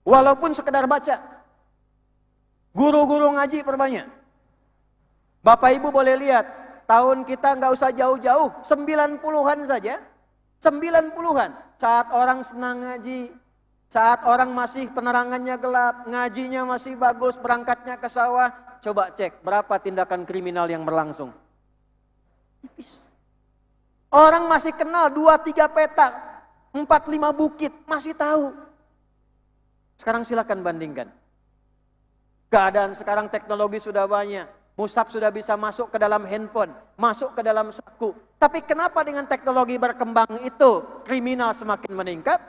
Walaupun sekedar baca. Guru-guru ngaji perbanyak. Bapak Ibu boleh lihat, tahun kita nggak usah jauh-jauh, 90-an saja. 90-an. Saat orang senang ngaji, saat orang masih penerangannya gelap, ngajinya masih bagus, berangkatnya ke sawah, coba cek berapa tindakan kriminal yang berlangsung. Tipis. Orang masih kenal 2-3 petak, 4-5 bukit, masih tahu. Sekarang silakan bandingkan. Keadaan sekarang teknologi sudah banyak. Mushaf sudah bisa masuk ke dalam handphone, masuk ke dalam saku. Tapi kenapa dengan teknologi berkembang itu kriminal semakin meningkat?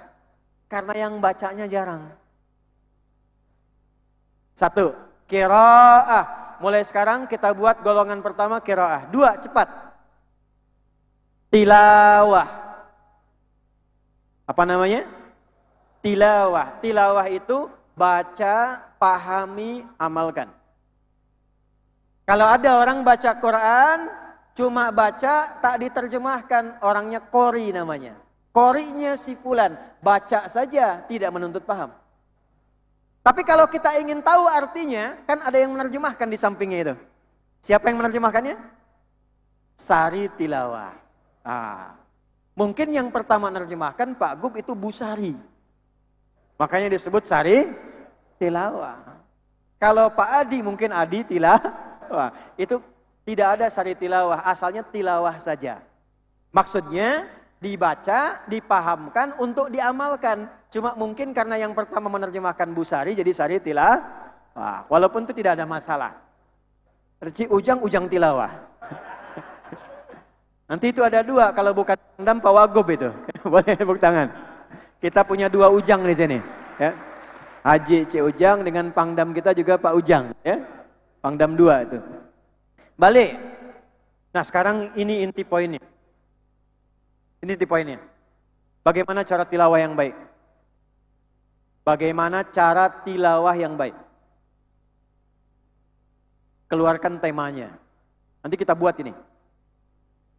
Karena yang bacanya jarang. 1. Qiraah. Mulai sekarang kita buat golongan pertama qiraah. 2. Cepat. Tilawah. Apa namanya? Tilawah. Tilawah itu baca, pahami, amalkan. Kalau ada orang baca Quran, cuma baca, tak diterjemahkan, orangnya qori namanya. Qorinya si fulan, baca saja, tidak menuntut paham. Tapi kalau kita ingin tahu artinya, kan ada yang menerjemahkan di sampingnya itu. Siapa yang menerjemahkannya? Sari Tilawah. Mungkin yang pertama menerjemahkan Pak Gub itu Busari. Makanya disebut Sari Tilawah. Kalau Pak Adi mungkin Adi Tilawah. Itu tidak ada Sari Tilawah, asalnya tilawah saja. Maksudnya dibaca, dipahamkan untuk diamalkan. Cuma mungkin karena yang pertama menerjemahkan Busari jadi Sari Tilawah. Walaupun itu tidak ada masalah. Reci ujang tilawah. Nanti itu ada 2, kalau bukan Pangdam Pak Wagub itu. Boleh tepuk tangan. Kita punya 2 ujang di sini, ya. Haji C Ujang dengan Pangdam kita juga Pak Ujang, ya. Pangdam 2 itu. Balik. Nah, sekarang ini inti poinnya. Ini inti poinnya. Bagaimana cara tilawah yang baik? Bagaimana cara tilawah yang baik? Keluarkan temanya. Nanti kita buat ini.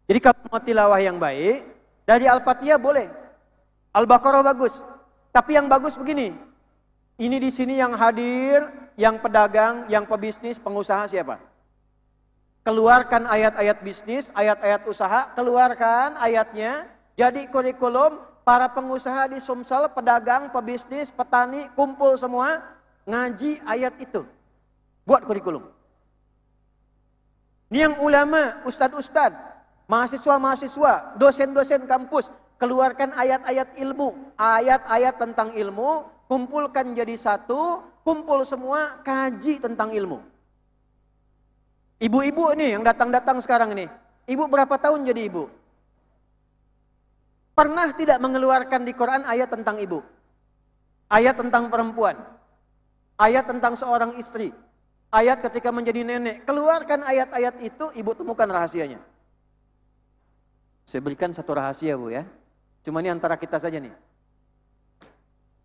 Jadi kalau mau tilawah yang baik, dari Al-Fatihah boleh. Al-Baqarah bagus. Tapi yang bagus begini. Ini di sini yang hadir, yang pedagang, yang pebisnis, pengusaha siapa? Keluarkan ayat-ayat bisnis, ayat-ayat usaha, keluarkan ayatnya. Jadi kurikulum para pengusaha di Sumsel, pedagang, pebisnis, petani, kumpul semua, ngaji ayat itu. Buat kurikulum. Ini yang ulama, ustad-ustad, mahasiswa-mahasiswa, dosen-dosen kampus, keluarkan ayat-ayat ilmu, ayat-ayat tentang ilmu, kumpulkan jadi satu, kumpul semua, kaji tentang ilmu. Ibu-ibu nih yang datang-datang sekarang ini, ibu berapa tahun jadi ibu? Pernah tidak mengeluarkan di Quran ayat tentang ibu? Ayat tentang perempuan, ayat tentang seorang istri, ayat ketika menjadi nenek. Keluarkan ayat-ayat itu, ibu temukan rahasianya. Saya berikan satu rahasia Bu ya, cuma ini antara kita saja nih.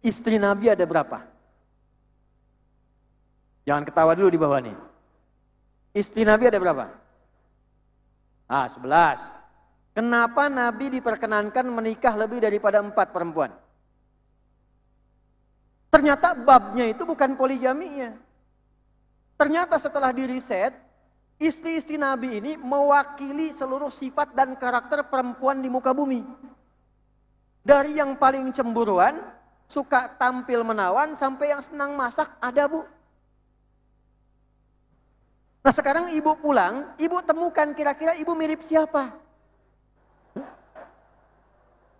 Istri Nabi ada berapa? Jangan ketawa dulu di bawah nih. Istri Nabi ada berapa? 11. Kenapa Nabi diperkenankan menikah lebih daripada 4 perempuan? Ternyata babnya itu bukan poligaminya. Ternyata setelah diriset, istri-istri Nabi ini mewakili seluruh sifat dan karakter perempuan di muka bumi. Dari yang paling cemburuan, suka tampil menawan, sampai yang senang masak ada Bu. Nah sekarang ibu pulang, ibu temukan kira-kira ibu mirip siapa?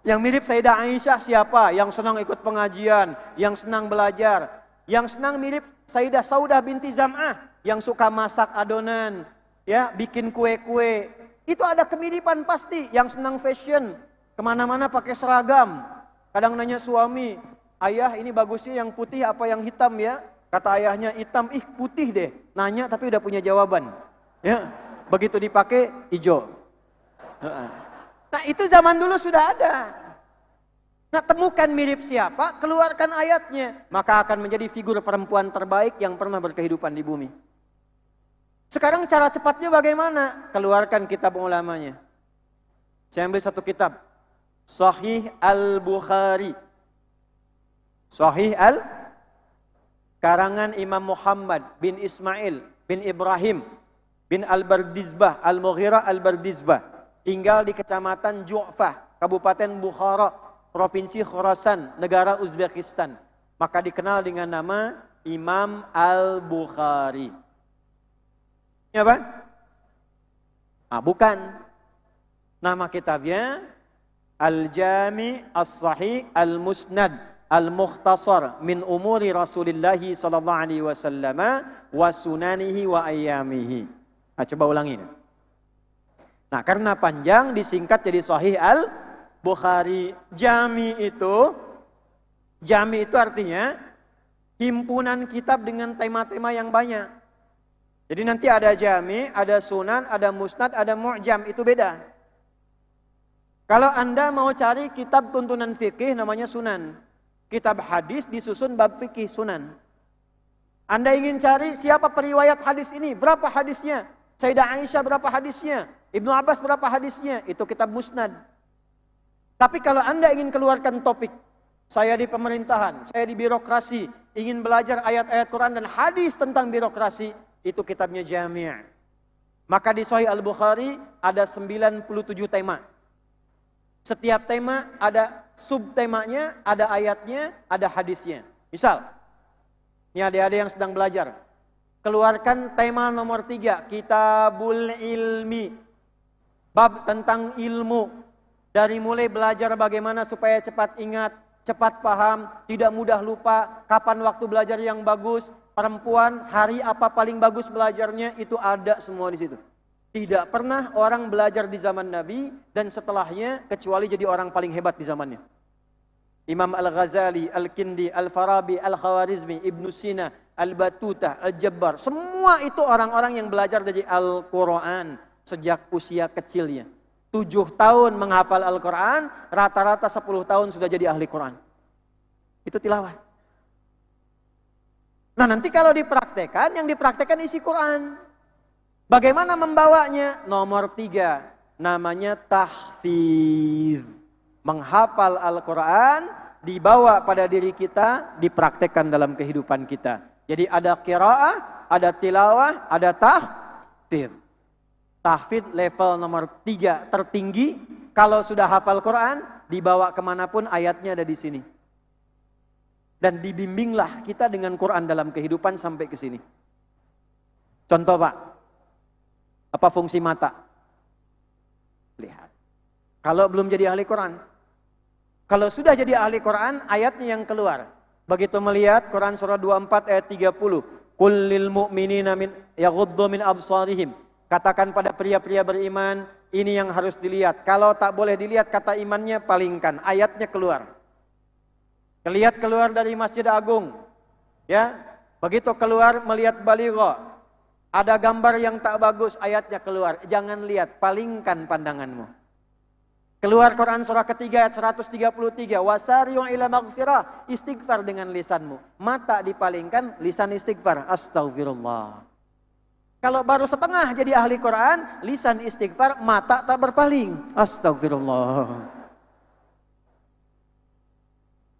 Yang mirip Sayyidah Aisyah siapa? Yang senang ikut pengajian, yang senang belajar. Yang senang mirip Sayyidah Saudah binti Zam'ah, yang suka masak adonan, ya, bikin kue-kue. Itu ada kemiripan pasti. Yang senang fashion, kemana-mana pakai seragam. Kadang nanya suami, ayah ini bagusnya yang putih apa yang hitam ya? Kata ayahnya hitam, ih putih deh. Nanya tapi udah punya jawaban. Ya, begitu dipakai hijau. Nah itu zaman dulu sudah ada. Nah temukan mirip siapa, keluarkan ayatnya. Maka akan menjadi figur perempuan terbaik yang pernah berkehidupan di bumi. Sekarang cara cepatnya bagaimana? Keluarkan kitab ulamanya. Saya ambil satu kitab. Sahih Al-Bukhari. Sahih karangan Imam Muhammad bin Ismail bin Ibrahim bin Al-Bardizbah, Al-Mughirah Al-Bardizbah, tinggal di Kecamatan Ju'fah, Kabupaten Bukhara, Provinsi Khorasan, negara Uzbekistan. Maka dikenal dengan nama Imam Al-Bukhari. Ini apa? Bukan. Nama kitabnya Al-Jami As-Sahih Al-Musnad Al-Mukhtasar min umuri Rasulillah sallallahu alaihi wasallam wa sunanihi wa ayyamihi. Coba ulangi. Nah, karena panjang disingkat jadi Sahih Al-Bukhari. Jami itu artinya himpunan kitab dengan tema-tema yang banyak. Jadi nanti ada jami, ada sunan, ada musnad, ada mu'jam, itu beda. Kalau Anda mau cari kitab tuntunan fikih namanya sunan. Kitab hadis disusun bab fikih sunan. Anda ingin cari siapa periwayat hadis ini, berapa hadisnya? Sayyidah Aisyah berapa hadisnya? Ibnu Abbas berapa hadisnya? Itu kitab musnad. Tapi kalau Anda ingin keluarkan topik, saya di pemerintahan, saya di birokrasi, ingin belajar ayat-ayat Quran dan hadis tentang birokrasi, itu kitabnya Jami'. Maka di Sahih Al-Bukhari ada 97 tema. Setiap tema ada subtemanya, ada ayatnya, ada hadisnya. Misal, ini adik-adik yang sedang belajar, keluarkan tema nomor 3, Kitabul Ilmi. Bab tentang ilmu. Dari mulai belajar bagaimana supaya cepat ingat, cepat paham, tidak mudah lupa, kapan waktu belajar yang bagus, perempuan hari apa paling bagus belajarnya, itu ada semua di situ. Tidak pernah orang belajar di zaman Nabi dan setelahnya kecuali jadi orang paling hebat di zamannya. Imam Al-Ghazali, Al-Kindi, Al-Farabi, Al-Khawarizmi, Ibnu Sina, Al-Batutah, Al-Jabbar, semua itu orang-orang yang belajar dari Al-Quran sejak usia kecilnya. 7 tahun menghafal Al-Quran, rata-rata 10 tahun sudah jadi ahli Quran. Itu tilawah. Nah, nanti kalau dipraktekan, yang dipraktekan isi Quran. Bagaimana membawanya? Nomor 3, namanya tahfiz. Menghafal Al-Quran, dibawa pada diri kita, dipraktekkan dalam kehidupan kita. Jadi ada qiraah, ada tilawah, ada tahfiz. Tahfiz level nomor 3 tertinggi. Kalau sudah hafal Quran, dibawa kemanapun ayatnya ada di sini. Dan dibimbinglah kita dengan Quran dalam kehidupan sampai ke sini. Contoh Pak, apa fungsi mata? Lihat. Kalau belum jadi ahli Quran. Kalau sudah jadi ahli Quran, ayatnya yang keluar. Begitu melihat Quran surah 24 ayat 30. Qul lil mu'minina yaghuddu min absarihim. Katakan pada pria-pria beriman, ini yang harus dilihat. Kalau tak boleh dilihat, kata imannya, palingkan. Ayatnya keluar. Lihat keluar dari Masjid Agung. Ya, begitu keluar melihat baligha. Ada gambar yang tak bagus, ayatnya keluar. Jangan lihat, palingkan pandanganmu. Keluar Quran surah ketiga ayat 133. Wasari'u ila maghfirah. Istighfar dengan lisanmu. Mata dipalingkan, lisan istighfar. Astaghfirullah. Kalau baru setengah jadi ahli Quran, lisan istighfar, mata tak berpaling. Astaghfirullah.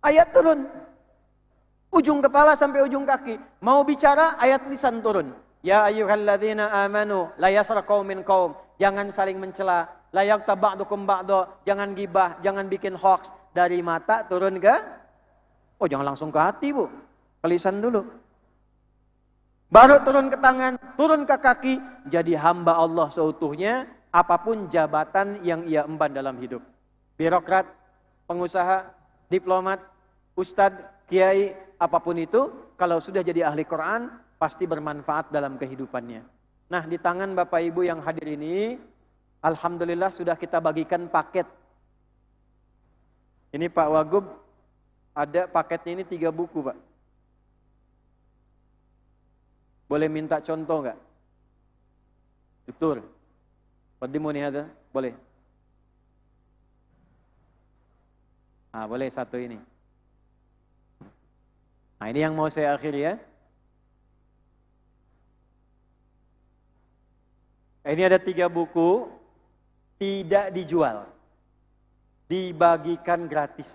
Ayat turun. Ujung kepala sampai ujung kaki. Mau bicara, ayat lisan turun. Ya ayyuhalladzina amanu la yasra qaumin qaum. Jangan saling mencela. La yaghtab ba'dukum ba'da. Jangan gibah, jangan bikin hoax. Dari mata turun ke? Oh, jangan langsung ke hati, Bu. Ke lisan dulu. Baru turun ke tangan, turun ke kaki. Jadi hamba Allah seutuhnya, apapun jabatan yang ia emban dalam hidup. Birokrat, pengusaha, diplomat, ustadz, kiai, apapun itu, kalau sudah jadi ahli Quran, pasti bermanfaat dalam kehidupannya. Nah, di tangan Bapak Ibu yang hadir ini, alhamdulillah sudah kita bagikan paket. Ini Pak Wagub, ada paketnya ini 3 buku Pak. Boleh minta contoh enggak? Betul. Qaddimu nih ada? Boleh. Boleh satu ini. Nah, ini yang mau saya akhiri ya. Ini ada 3 buku, tidak dijual, dibagikan gratis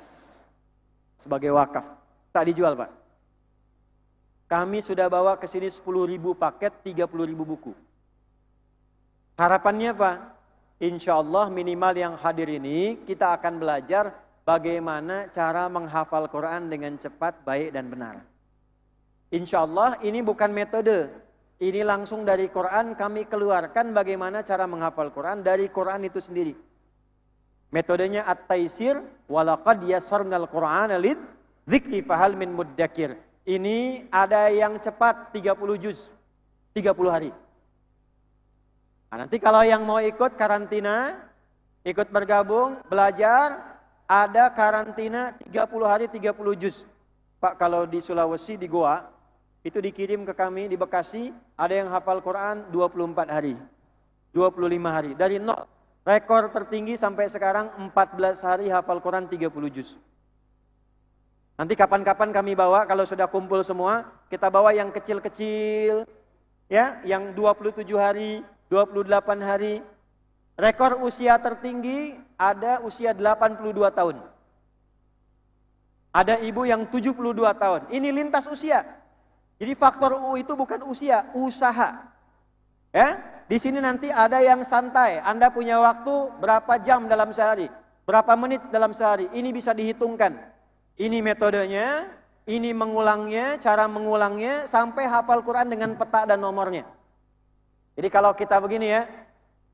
sebagai wakaf, tak dijual Pak. Kami sudah bawa ke sini 10.000 paket, 30.000 buku. Harapannya apa? Insya Allah minimal yang hadir ini kita akan belajar bagaimana cara menghafal Quran dengan cepat, baik dan benar. Insya Allah ini bukan metode. Ini langsung dari Quran kami keluarkan bagaimana cara menghafal Quran dari Quran itu sendiri. Metodenya at-taisir walaqad yassarnal Qur'ana lidzikri fahal min muddakir. Ini ada yang cepat 30 juz, 30 hari. Nah, nanti kalau yang mau ikut karantina, ikut bergabung, belajar, ada karantina 30 hari 30 juz. Pak, kalau di Sulawesi, di Goa, itu dikirim ke kami di Bekasi, ada yang hafal Quran 24 hari, 25 hari. Dari nol, rekor tertinggi sampai sekarang 14 hari hafal Quran 30 juz. Nanti kapan-kapan kami bawa, kalau sudah kumpul semua, kita bawa yang kecil-kecil, ya, yang 27 hari, 28 hari. Rekor usia tertinggi ada usia 82 tahun. Ada ibu yang 72 tahun. Ini lintas usia. Jadi faktor U itu bukan usia, usaha. Ya, di sini nanti ada yang santai. Anda punya waktu berapa jam dalam sehari, berapa menit dalam sehari. Ini bisa dihitungkan. Ini metodenya, ini mengulangnya, cara mengulangnya sampai hafal Quran dengan peta dan nomornya. Jadi kalau kita begini ya,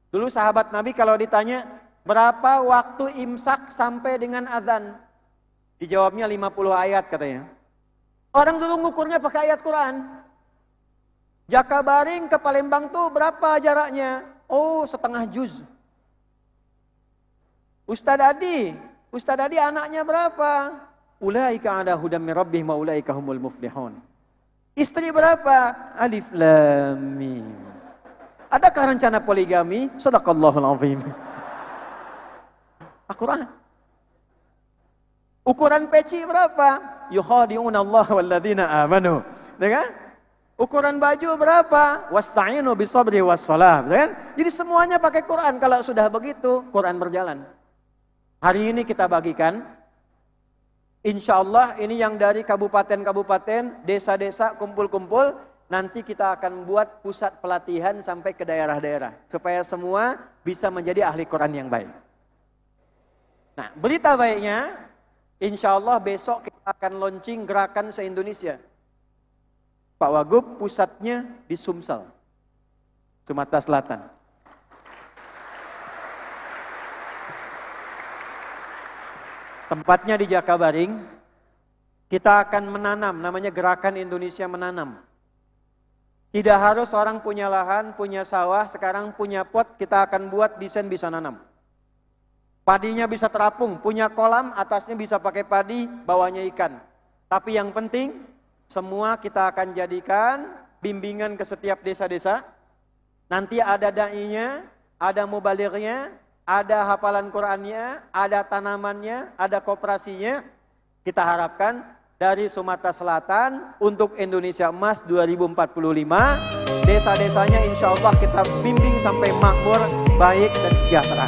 dulu sahabat Nabi kalau ditanya berapa waktu imsak sampai dengan azan, dijawabnya 50 ayat katanya. Orang dulu ngukurnya pakai ayat Quran. Jakabaring ke Palembang tuh berapa jaraknya? Oh, setengah juz. Ustadz Adi anaknya berapa? Ulaika ala hudam min rabbihim wa ulaika humul muflihun. Istri berapa? Alif lam mim. Adakah rencana poligami? Shadaqallahul azim. Al-Quran. Ukuran peci berapa? Yukhadi'una Allah walladzina amanu. Kan? Ukuran baju berapa? Wasta'inu bisabri wassalam. Kan? Jadi semuanya pakai Quran. Kalau sudah begitu, Quran berjalan. Hari ini kita bagikan. Insya Allah ini yang dari kabupaten-kabupaten, desa-desa, kumpul-kumpul. Nanti kita akan buat pusat pelatihan sampai ke daerah-daerah. Supaya semua bisa menjadi ahli Quran yang baik. Nah, berita baiknya, insya Allah besok kita akan launching gerakan se-Indonesia. Pak Wagub pusatnya di Sumsel, Sumatera Selatan. Tempatnya di Jakabaring. Kita akan menanam, namanya Gerakan Indonesia Menanam. Tidak harus orang punya lahan, punya sawah, sekarang punya pot, kita akan buat desain bisa nanam. Padinya bisa terapung, punya kolam, atasnya bisa pakai padi, bawahnya ikan. Tapi yang penting, semua kita akan jadikan bimbingan ke setiap desa-desa. Nanti ada da'inya, ada mubalignya, ada hafalan Qur'annya, ada tanamannya, ada koperasinya. Kita harapkan dari Sumatera Selatan untuk Indonesia Emas 2045, desa-desanya insya Allah kita bimbing sampai makmur, baik dan sejahtera.